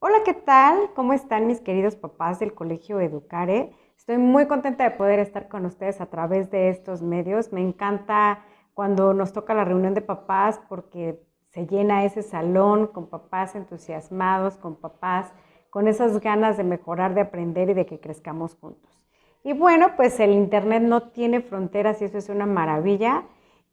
Hola, ¿qué tal? ¿Cómo están mis queridos papás del Colegio Educare? Estoy muy contenta de poder estar con ustedes a través de estos medios. Me encanta cuando nos toca la reunión de papás porque se llena ese salón con papás entusiasmados, con papás con esas ganas de mejorar, de aprender y de que crezcamos juntos. Y bueno, pues el Internet no tiene fronteras y eso es una maravilla.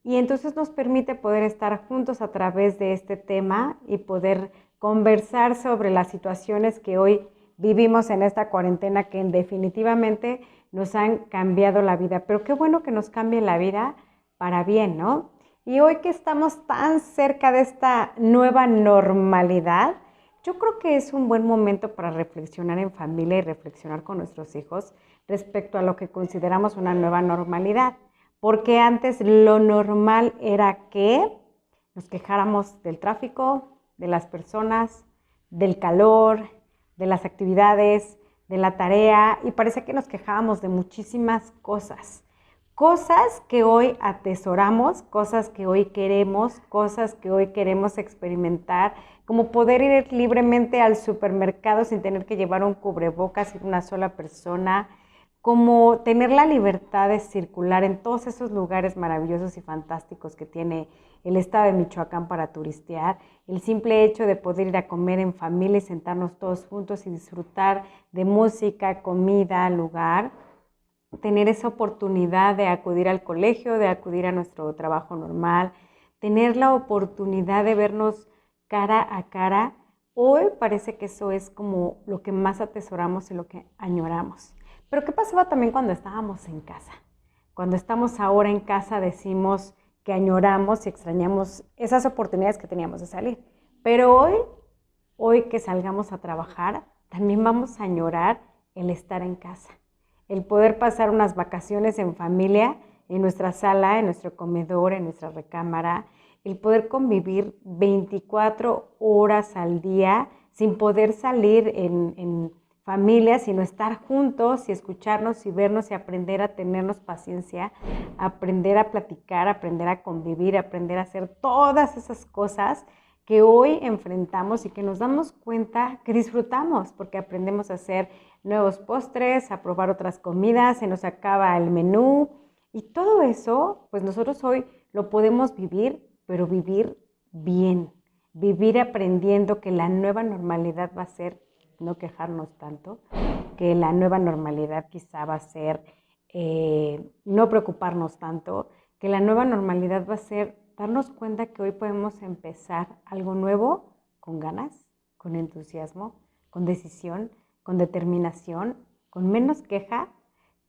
Y entonces nos permite poder estar juntos a través de este tema y poder conversar sobre las situaciones que hoy vivimos en esta cuarentena que definitivamente nos han cambiado la vida. Pero qué bueno que nos cambie la vida para bien, ¿no? Y hoy que estamos tan cerca de esta nueva normalidad, yo creo que es un buen momento para reflexionar en familia y reflexionar con nuestros hijos respecto a lo que consideramos una nueva normalidad. Porque antes lo normal era que nos quejáramos del tráfico, de las personas, del calor, de las actividades, de la tarea, y parece que nos quejábamos de muchísimas cosas. Cosas que hoy atesoramos, cosas que hoy queremos experimentar, como poder ir libremente al supermercado sin tener que llevar un cubrebocas y una sola persona, como tener la libertad de circular en todos esos lugares maravillosos y fantásticos que tiene el estado de Michoacán para turistear, el simple hecho de poder ir a comer en familia y sentarnos todos juntos y disfrutar de música, comida, lugar, tener esa oportunidad de acudir al colegio, de acudir a nuestro trabajo normal, tener la oportunidad de vernos cara a cara. Hoy parece que eso es como lo que más atesoramos y lo que añoramos. Pero ¿qué pasaba también cuando estábamos en casa? Cuando estamos ahora en casa decimos que añoramos y extrañamos esas oportunidades que teníamos de salir. Pero hoy que salgamos a trabajar, también vamos a añorar el estar en casa, el poder pasar unas vacaciones en familia, en nuestra sala, en nuestro comedor, en nuestra recámara, el poder convivir 24 horas al día sin poder salir en familia, sino estar juntos y escucharnos y vernos y aprender a tenernos paciencia, aprender a platicar, aprender a convivir, aprender a hacer todas esas cosas que hoy enfrentamos y que nos damos cuenta que disfrutamos porque aprendemos a hacer nuevos postres, a probar otras comidas, se nos acaba el menú y todo eso, pues nosotros hoy lo podemos vivir, pero vivir bien, vivir aprendiendo que la nueva normalidad va a ser no quejarnos tanto, que la nueva normalidad quizá va a ser no preocuparnos tanto, que la nueva normalidad va a ser darnos cuenta que hoy podemos empezar algo nuevo con ganas, con entusiasmo, con decisión, con determinación, con menos queja,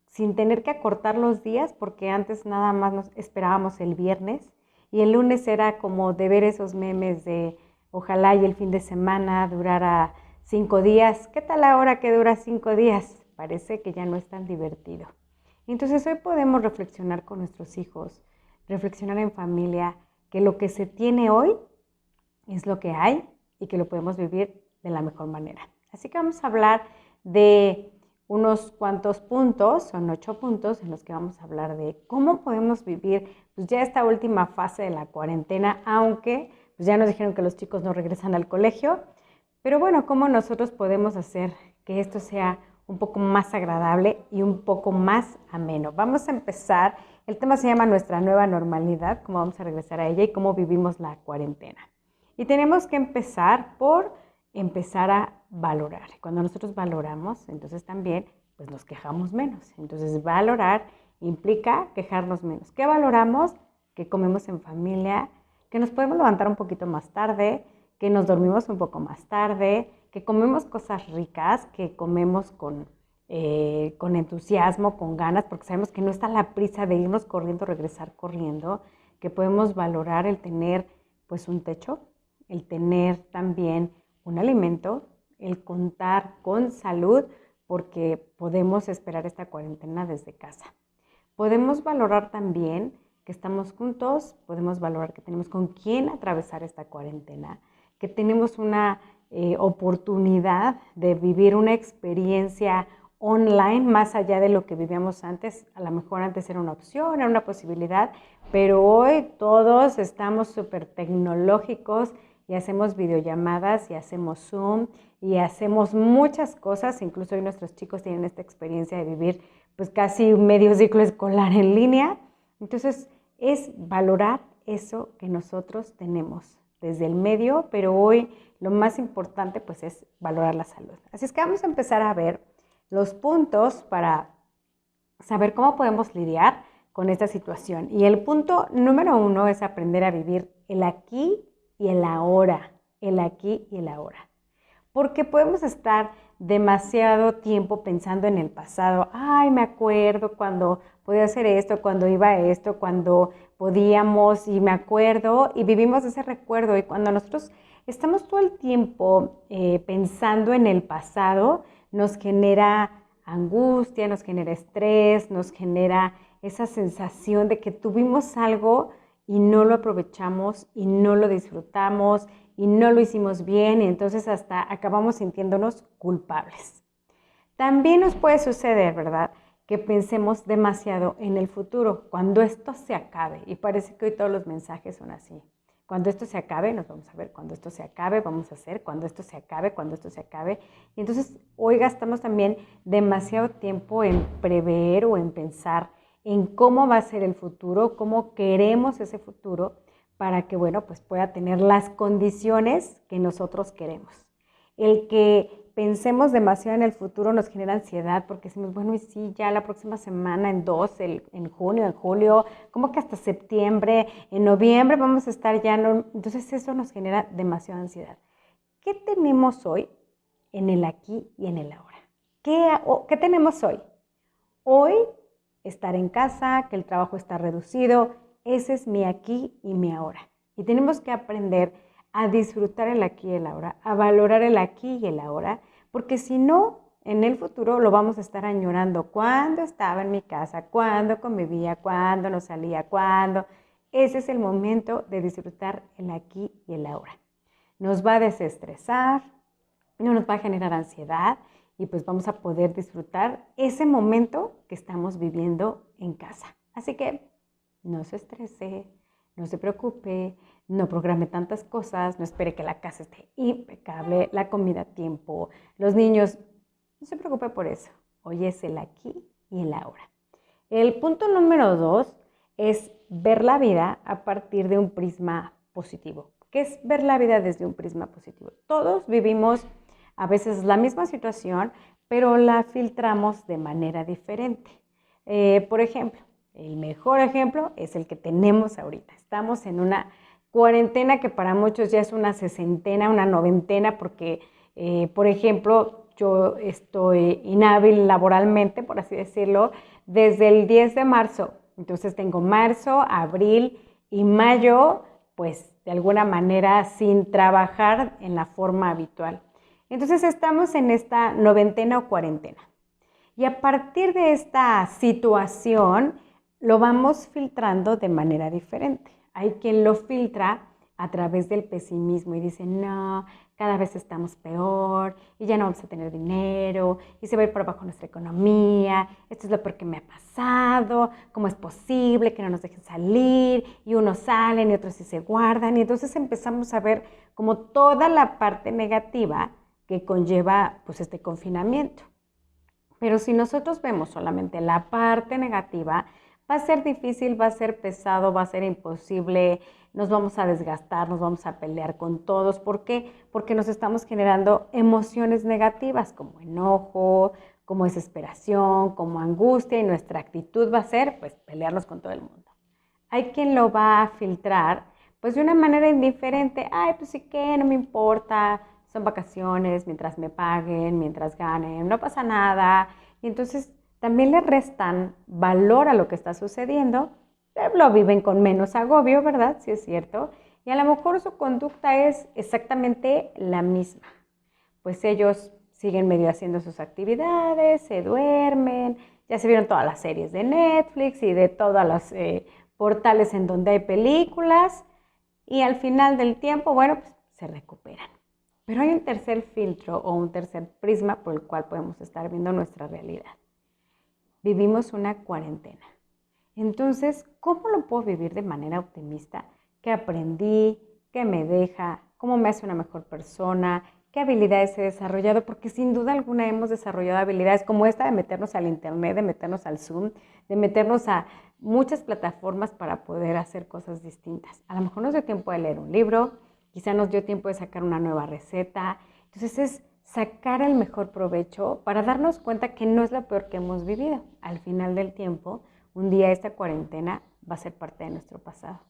sin tener que acortar los días, porque antes nada más nos esperábamos el viernes y el lunes era como de ver esos memes de ojalá y el fin de semana durara 5 días. ¿Qué tal ahora que dura 5 días? Parece que ya no es tan divertido. Entonces hoy podemos reflexionar con nuestros hijos, reflexionar en familia, que lo que se tiene hoy es lo que hay y que lo podemos vivir de la mejor manera. Así que vamos a hablar de unos cuantos puntos, son 8 puntos en los que vamos a hablar de cómo podemos vivir pues ya esta última fase de la cuarentena, aunque pues ya nos dijeron que los chicos no regresan al colegio, pero bueno, cómo nosotros podemos hacer que esto sea un poco más agradable y un poco más ameno. Vamos a empezar, el tema se llama Nuestra nueva normalidad, cómo vamos a regresar a ella y cómo vivimos la cuarentena. Y tenemos que empezar por empezar a valorar. Cuando nosotros valoramos, entonces también pues nos quejamos menos. Entonces valorar implica quejarnos menos. ¿Qué valoramos? Que comemos en familia, que nos podemos levantar un poquito más tarde, que nos dormimos un poco más tarde, que comemos cosas ricas, que comemos con entusiasmo, con ganas, porque sabemos que no está la prisa de irnos corriendo, regresar corriendo, que podemos valorar el tener pues un techo, el tener también un alimento, el contar con salud, porque podemos esperar esta cuarentena desde casa. Podemos valorar también que estamos juntos, podemos valorar que tenemos con quién atravesar esta cuarentena, que tenemos una oportunidad de vivir una experiencia online más allá de lo que vivíamos antes. A lo mejor antes era una opción, era una posibilidad, pero hoy todos estamos súper tecnológicos y hacemos videollamadas y hacemos Zoom y hacemos muchas cosas. Incluso hoy nuestros chicos tienen esta experiencia de vivir pues casi un medio ciclo escolar en línea. Entonces es valorar eso que nosotros tenemos desde el medio, pero hoy lo más importante pues es valorar la salud. Así es que vamos a empezar a ver los puntos para saber cómo podemos lidiar con esta situación. Y el punto número 1 es aprender a vivir el aquí y el ahora, el aquí y el ahora. Porque podemos estar demasiado tiempo pensando en el pasado. Ay, me acuerdo cuando podía hacer esto, cuando iba a esto, cuando podíamos, y me acuerdo, y vivimos ese recuerdo. Y cuando nosotros estamos todo el tiempo pensando en el pasado, nos genera angustia, nos genera estrés, nos genera esa sensación de que tuvimos algo y no lo aprovechamos y no lo disfrutamos y no lo hicimos bien, y entonces hasta acabamos sintiéndonos culpables. También nos puede suceder, ¿verdad?, que pensemos demasiado en el futuro, cuando esto se acabe, y parece que hoy todos los mensajes son así. Cuando esto se acabe, nos vamos a ver, cuando esto se acabe, vamos a hacer, cuando esto se acabe, cuando esto se acabe. Y entonces hoy gastamos también demasiado tiempo en prever o en pensar en cómo va a ser el futuro, cómo queremos ese futuro, para que, bueno, pues pueda tener las condiciones que nosotros queremos. El que pensemos demasiado en el futuro nos genera ansiedad porque decimos, bueno, y sí, ya la próxima semana, en junio, en julio, como que hasta septiembre, en noviembre vamos a estar ya, no, entonces eso nos genera demasiada ansiedad. ¿Qué tenemos hoy en el aquí y en el ahora? ¿Qué tenemos hoy? Hoy, estar en casa, que el trabajo está reducido, ese es mi aquí y mi ahora. Y tenemos que aprender a disfrutar el aquí y el ahora, a valorar el aquí y el ahora, porque si no, en el futuro lo vamos a estar añorando. ¿Cuándo estaba en mi casa? ¿Cuándo convivía? ¿Cuándo no salía? ¿Cuándo? Ese es el momento de disfrutar el aquí y el ahora. Nos va a desestresar, no nos va a generar ansiedad y pues vamos a poder disfrutar ese momento que estamos viviendo en casa. Así que no se estrese, no se preocupe, no programe tantas cosas, no espere que la casa esté impecable, la comida a tiempo, los niños, no se preocupe por eso. Hoy es el aquí y el ahora. El punto número 2 es ver la vida a partir de un prisma positivo. ¿Qué es ver la vida desde un prisma positivo? Todos vivimos a veces la misma situación, pero la filtramos de manera diferente. Por ejemplo, el mejor ejemplo es el que tenemos ahorita. Estamos en una cuarentena que para muchos ya es una sesentena, una noventena, porque, por ejemplo, yo estoy inhábil laboralmente, por así decirlo, desde el 10 de marzo. Entonces tengo marzo, abril y mayo, pues de alguna manera sin trabajar en la forma habitual. Entonces estamos en esta noventena o cuarentena. Y a partir de esta situación, lo vamos filtrando de manera diferente. Hay quien lo filtra a través del pesimismo y dice, no, cada vez estamos peor y ya no vamos a tener dinero y se va a ir por abajo nuestra economía, esto es lo peor que me ha pasado, ¿cómo es posible que no nos dejen salir? Y unos salen y otros sí se guardan, y entonces empezamos a ver como toda la parte negativa que conlleva pues este confinamiento. Pero si nosotros vemos solamente la parte negativa, va a ser difícil, va a ser pesado, va a ser imposible, nos vamos a desgastar, nos vamos a pelear con todos. ¿Por qué? Porque nos estamos generando emociones negativas como enojo, como desesperación, como angustia, y nuestra actitud va a ser pues pelearnos con todo el mundo. Hay quien lo va a filtrar pues de una manera indiferente. Ay, pues sí que no me importa, son vacaciones, mientras me paguen, mientras ganen, no pasa nada. Y entonces también le restan valor a lo que está sucediendo, pero lo viven con menos agobio, ¿verdad? Sí es cierto. Y a lo mejor su conducta es exactamente la misma. Pues ellos siguen medio haciendo sus actividades, se duermen, ya se vieron todas las series de Netflix y de todos los portales en donde hay películas, y al final del tiempo, bueno, pues se recuperan. Pero hay un tercer filtro o un tercer prisma por el cual podemos estar viendo nuestra realidad. Vivimos una cuarentena. Entonces, ¿cómo lo puedo vivir de manera optimista? ¿Qué aprendí? ¿Qué me deja? cómo me hace una mejor persona, qué habilidades he desarrollado, porque sin duda alguna hemos desarrollado habilidades como esta de meternos al internet, de meternos al Zoom, de meternos a muchas plataformas para poder hacer cosas distintas. A lo mejor nos dio tiempo de leer un libro, quizá nos dio tiempo de sacar una nueva receta. Entonces es sacar el mejor provecho para darnos cuenta que no es lo peor que hemos vivido. Al final del tiempo, un día esta cuarentena va a ser parte de nuestro pasado,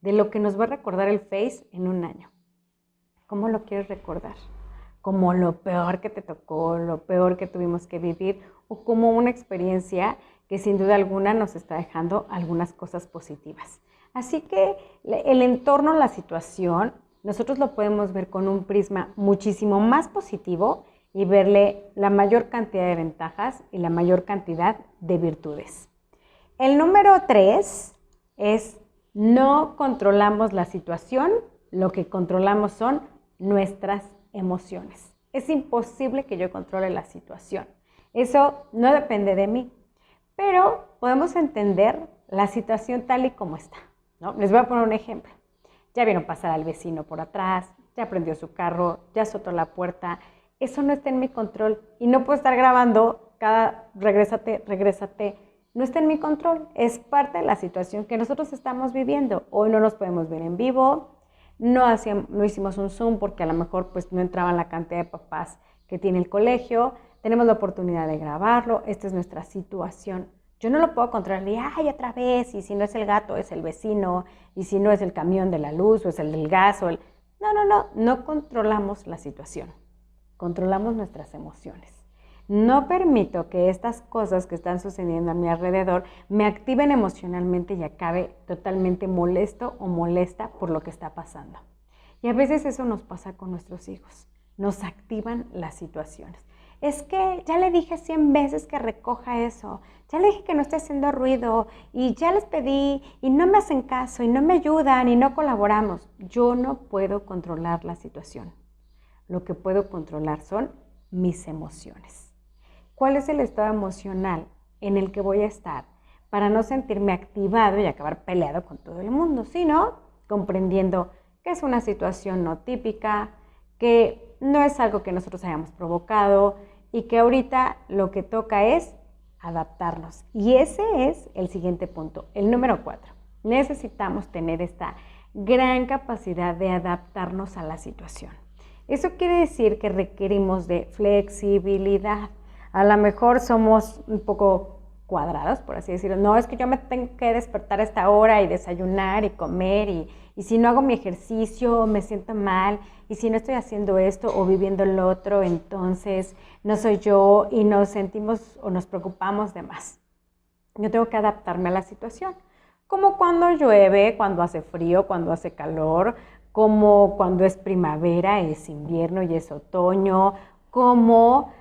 de lo que nos va a recordar el Face en un año. ¿Cómo lo quieres recordar? ¿Como lo peor que te tocó, lo peor que tuvimos que vivir, o como una experiencia que sin duda alguna nos está dejando algunas cosas positivas? Así que el entorno, la situación, nosotros lo podemos ver con un prisma muchísimo más positivo y verle la mayor cantidad de ventajas y la mayor cantidad de virtudes. El número 3 es: no controlamos la situación, lo que controlamos son nuestras emociones. Es imposible que yo controle la situación. Eso no depende de mí, pero podemos entender la situación tal y como está, ¿no? Les voy a poner un ejemplo. Ya vieron pasar al vecino por atrás, ya prendió su carro, ya azotó la puerta. Eso no está en mi control y no puedo estar grabando cada regrésate, regrésate. No está en mi control, es parte de la situación que nosotros estamos viviendo. Hoy no nos podemos ver en vivo, no hicimos un Zoom porque a lo mejor pues, no entraban la cantidad de papás que tiene el colegio. Tenemos la oportunidad de grabarlo, esta es nuestra situación. Yo no lo puedo controlar y ¡ay, otra vez! Y si no es el gato, es el vecino. Y si no es el camión de la luz o es el del gas o el... No controlamos la situación. Controlamos nuestras emociones. No permito que estas cosas que están sucediendo a mi alrededor me activen emocionalmente y acabe totalmente molesto o molesta por lo que está pasando. Y a veces eso nos pasa con nuestros hijos. Nos activan las situaciones. Es que ya le dije 100 veces que recoja eso, ya le dije que no esté haciendo ruido y ya les pedí y no me hacen caso y no me ayudan y no colaboramos. Yo no puedo controlar la situación. Lo que puedo controlar son mis emociones. ¿Cuál es el estado emocional en el que voy a estar para no sentirme activado y acabar peleado con todo el mundo, sino comprendiendo que es una situación no típica, que no es algo que nosotros hayamos provocado y que ahorita lo que toca es adaptarnos? Y ese es el siguiente punto, el número 4. Necesitamos tener esta gran capacidad de adaptarnos a la situación. Eso quiere decir que requerimos de flexibilidad. A lo mejor somos un poco cuadrados, por así decirlo. No, es que yo me tengo que despertar a esta hora y desayunar y comer y si no hago mi ejercicio me siento mal y si no estoy haciendo esto o viviendo lo otro, entonces no soy yo y nos sentimos o nos preocupamos de más. Yo tengo que adaptarme a la situación, como cuando llueve, cuando hace frío, cuando hace calor, como cuando es primavera, es invierno y es otoño, como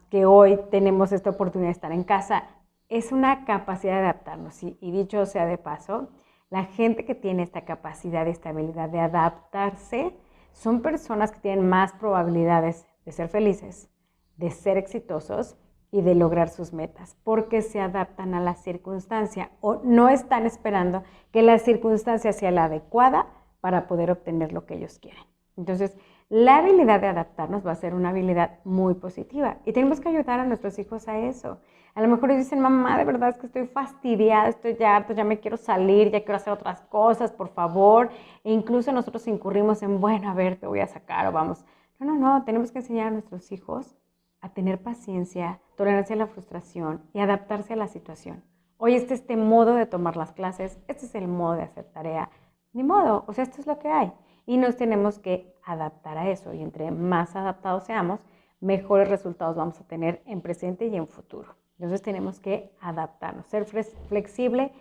que hoy tenemos esta oportunidad de estar en casa. Es una capacidad de adaptarnos y dicho sea de paso, la gente que tiene esta capacidad, esta habilidad de adaptarse, son personas que tienen más probabilidades de ser felices, de ser exitosos y de lograr sus metas, porque se adaptan a la circunstancia o no están esperando que la circunstancia sea la adecuada para poder obtener lo que ellos quieren. Entonces, la habilidad de adaptarnos va a ser una habilidad muy positiva y tenemos que ayudar a nuestros hijos a eso. A lo mejor ellos dicen, mamá, de verdad es que estoy fastidiada, estoy ya harto, ya me quiero salir, ya quiero hacer otras cosas, por favor. E incluso nosotros incurrimos en, bueno, a ver, te voy a sacar o vamos. No, tenemos que enseñar a nuestros hijos a tener paciencia, tolerancia a la frustración y adaptarse a la situación. Hoy este modo de tomar las clases, este es el modo de hacer tarea. Ni modo, o sea, esto es lo que hay. Y nos tenemos que adaptar a eso. Y entre más adaptados seamos, mejores resultados vamos a tener en presente y en futuro. Entonces tenemos que adaptarnos, ser flexible.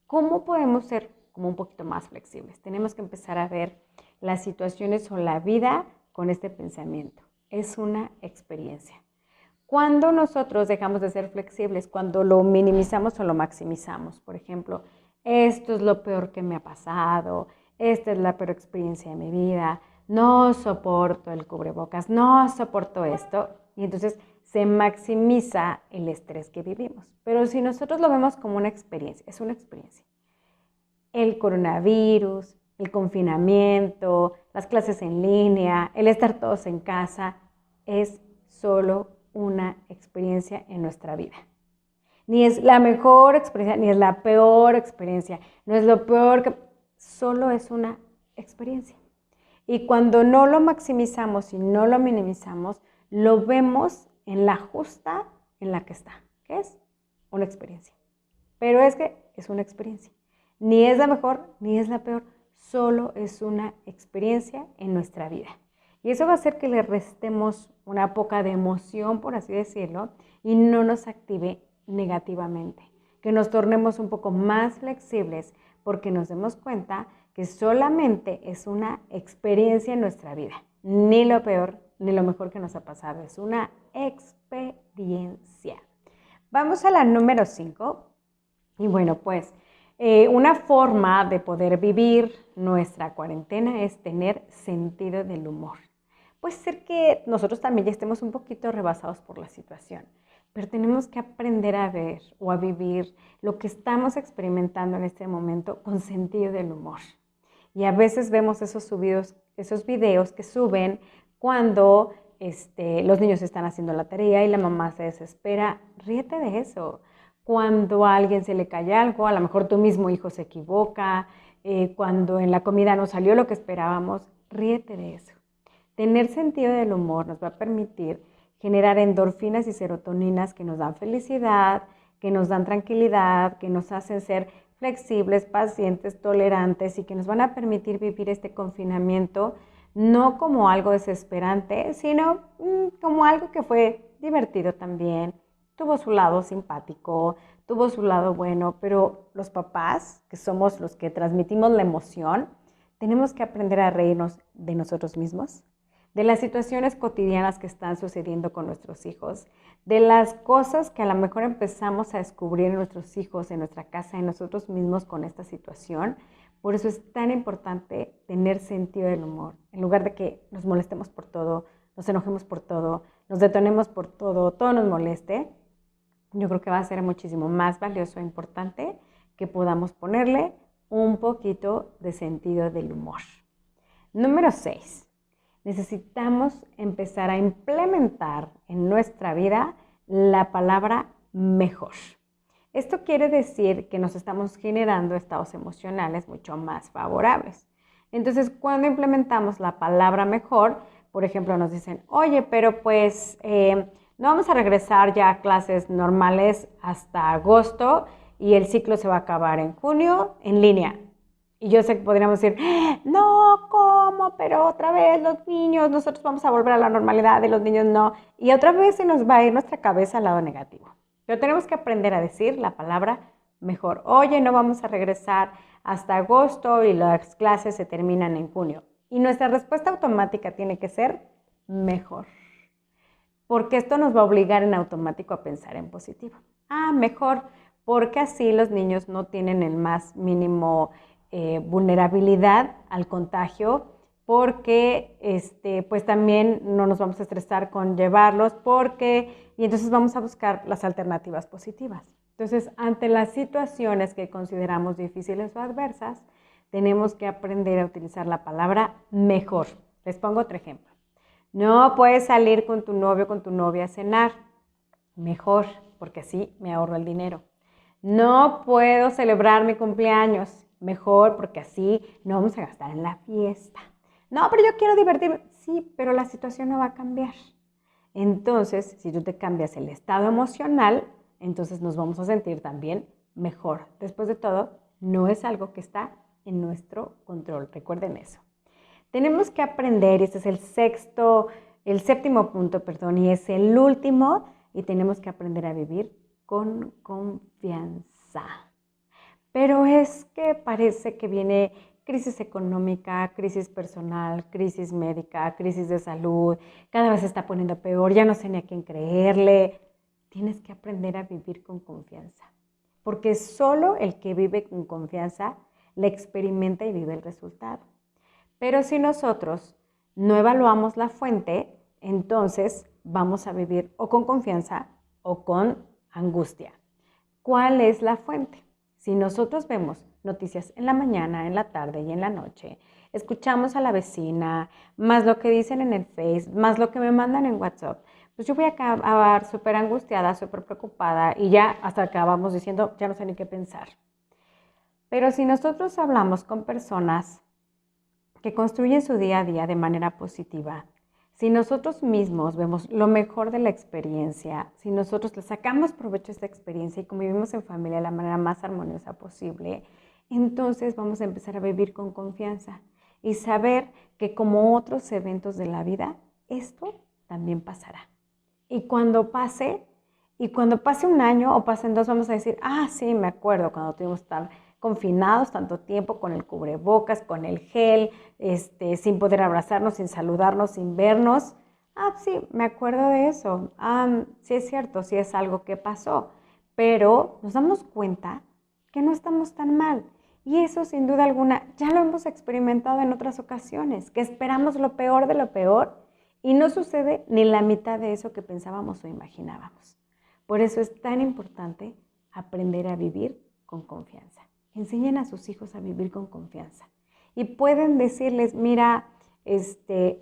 ¿Cómo podemos ser como un poquito más flexibles? Tenemos que empezar a ver las situaciones o la vida con este pensamiento. Es una experiencia. Cuando nosotros dejamos de ser flexibles, cuando lo minimizamos o lo maximizamos, por ejemplo, esto es lo peor que me ha pasado, esta es la peor experiencia de mi vida, no soporto el cubrebocas, no soporto esto, y entonces se maximiza el estrés que vivimos. Pero si nosotros lo vemos como una experiencia, es una experiencia. El coronavirus, el confinamiento, las clases en línea, el estar todos en casa, es solo una experiencia en nuestra vida. Ni es la mejor experiencia, ni es la peor experiencia, no es lo peor que... Solo es una experiencia. Y cuando no lo maximizamos y no lo minimizamos, lo vemos en la justa en la que está, que es una experiencia. Pero es que es una experiencia. Ni es la mejor, ni es la peor, solo es una experiencia en nuestra vida. Y eso va a hacer que le restemos una poca de emoción, por así decirlo, y no nos active negativamente. Que nos tornemos un poco más flexibles porque nos demos cuenta que solamente es una experiencia en nuestra vida. Ni lo peor, ni lo mejor que nos ha pasado. Es una experiencia. Vamos a la número 5. Y bueno, pues una forma de poder vivir nuestra cuarentena es tener sentido del humor. Puede ser que nosotros también ya estemos un poquito rebasados por la situación, pero tenemos que aprender a ver o a vivir lo que estamos experimentando en este momento con sentido del humor. Y a veces vemos esos videos que suben cuando los niños están haciendo la tarea y la mamá se desespera. Ríete de eso. Cuando a alguien se le cae algo, a lo mejor tu mismo hijo se equivoca, cuando en la comida no salió lo que esperábamos, ríete de eso. Tener sentido del humor nos va a permitir generar endorfinas y serotoninas que nos dan felicidad, que nos dan tranquilidad, que nos hacen ser flexibles, pacientes, tolerantes y que nos van a permitir vivir este confinamiento no como algo desesperante, sino como algo que fue divertido también. Tuvo su lado simpático, tuvo su lado bueno, pero los papás, que somos los que transmitimos la emoción, tenemos que aprender a reírnos de nosotros mismos, de las situaciones cotidianas que están sucediendo con nuestros hijos, de las cosas que a lo mejor empezamos a descubrir en nuestros hijos, en nuestra casa, en nosotros mismos con esta situación. Por eso es tan importante tener sentido del humor, en lugar de que nos molestemos por todo, nos enojemos por todo, nos detonemos por todo, todo nos moleste. Yo creo que va a ser muchísimo más valioso e importante que podamos ponerle un poquito de sentido del humor. Número 6. Necesitamos empezar a implementar en nuestra vida la palabra mejor. Esto quiere decir que nos estamos generando estados emocionales mucho más favorables. Entonces, cuando implementamos la palabra mejor, por ejemplo, nos dicen, oye, pero pues no vamos a regresar ya a clases normales hasta agosto y el ciclo se va a acabar en junio en línea. Y yo sé que podríamos decir, no, ¿cómo? Pero otra vez los niños, nosotros vamos a volver a la normalidad y los niños no. Y otra vez se nos va a ir nuestra cabeza al lado negativo. Pero tenemos que aprender a decir la palabra mejor. Oye, no vamos a regresar hasta agosto y las clases se terminan en junio. Y nuestra respuesta automática tiene que ser mejor. Porque esto nos va a obligar en automático a pensar en positivo. Mejor, porque así los niños no tienen el más mínimo vulnerabilidad al contagio, porque pues también no nos vamos a estresar con llevarlos, y entonces vamos a buscar las alternativas positivas. Entonces, ante las situaciones que consideramos difíciles o adversas, tenemos que aprender a utilizar la palabra mejor. Les pongo otro ejemplo. No puedes salir con tu novio o con tu novia a cenar. Mejor, porque así me ahorro el dinero. No puedo celebrar mi cumpleaños. Mejor, porque así no vamos a gastar en la fiesta. No, pero yo quiero divertirme. Sí, pero la situación no va a cambiar. Entonces, si tú te cambias el estado emocional, entonces nos vamos a sentir también mejor. Después de todo, no es algo que está en nuestro control. Recuerden eso. Tenemos que aprender, y este es el séptimo punto, y es el último, y tenemos que aprender a vivir con confianza. Pero es que parece que viene crisis económica, crisis personal, crisis médica, crisis de salud, cada vez se está poniendo peor, ya no sé ni a quién creerle. Tienes que aprender a vivir con confianza, porque solo el que vive con confianza le experimenta y vive el resultado. Pero si nosotros no evaluamos la fuente, entonces vamos a vivir o con confianza o con angustia. ¿Cuál es la fuente? Si nosotros vemos noticias en la mañana, en la tarde y en la noche, escuchamos a la vecina, más lo que dicen en el Face, más lo que me mandan en WhatsApp, pues yo voy a acabar súper angustiada, súper preocupada y ya hasta acabamos diciendo, ya no sé ni qué pensar. Pero si nosotros hablamos con personas que construyen su día a día de manera positiva, si nosotros mismos vemos lo mejor de la experiencia, si nosotros le sacamos provecho a esta experiencia y convivimos en familia de la manera más armoniosa posible, entonces vamos a empezar a vivir con confianza y saber que como otros eventos de la vida, esto también pasará. Y cuando pase un año o pasen 2, vamos a decir, sí, me acuerdo cuando tuvimos que estar confinados tanto tiempo con el cubrebocas, con el gel, sin poder abrazarnos, sin saludarnos, sin vernos. Sí, me acuerdo de eso. Sí es cierto, sí es algo que pasó, pero nos damos cuenta que no estamos tan mal. Y eso sin duda alguna ya lo hemos experimentado en otras ocasiones, que esperamos lo peor de lo peor y no sucede ni la mitad de eso que pensábamos o imaginábamos. Por eso es tan importante aprender a vivir con confianza. Enseñen a sus hijos a vivir con confianza. Y pueden decirles, mira,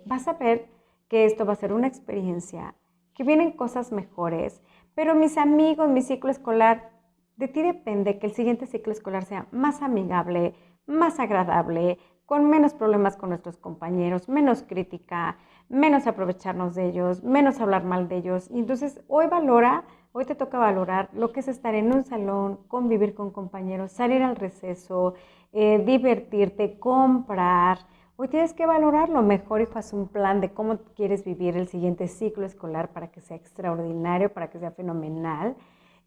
vas a ver que esto va a ser una experiencia, que vienen cosas mejores, pero mis amigos, mi ciclo escolar, de ti depende que el siguiente ciclo escolar sea más amigable, más agradable, con menos problemas con nuestros compañeros, menos crítica, menos aprovecharnos de ellos, menos hablar mal de ellos. Y entonces hoy te toca valorar lo que es estar en un salón, convivir con compañeros, salir al receso, divertirte, comprar. Hoy tienes que valorarlo mejor y haz un plan de cómo quieres vivir el siguiente ciclo escolar para que sea extraordinario, para que sea fenomenal.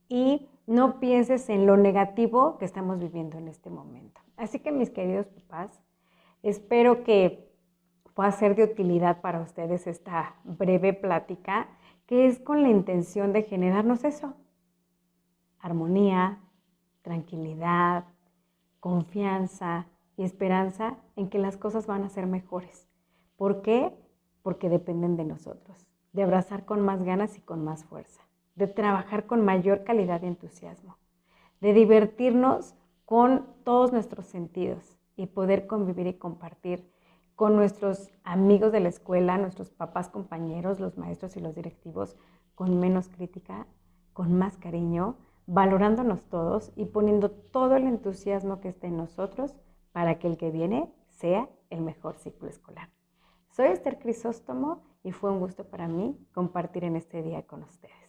Y no pienses en lo negativo que estamos viviendo en este momento. Así que mis queridos papás, espero que pueda ser de utilidad para ustedes esta breve plática, que es con la intención de generarnos eso: armonía, tranquilidad, confianza y esperanza en que las cosas van a ser mejores. ¿Por qué? Porque dependen de nosotros, de abrazar con más ganas y con más fuerza, de trabajar con mayor calidad y entusiasmo, de divertirnos con todos nuestros sentidos y poder convivir y compartir con nuestros amigos de la escuela, nuestros papás, compañeros, los maestros y los directivos, con menos crítica, con más cariño, valorándonos todos y poniendo todo el entusiasmo que esté en nosotros para que el que viene sea el mejor ciclo escolar. Soy Esther Crisóstomo y fue un gusto para mí compartir en este día con ustedes.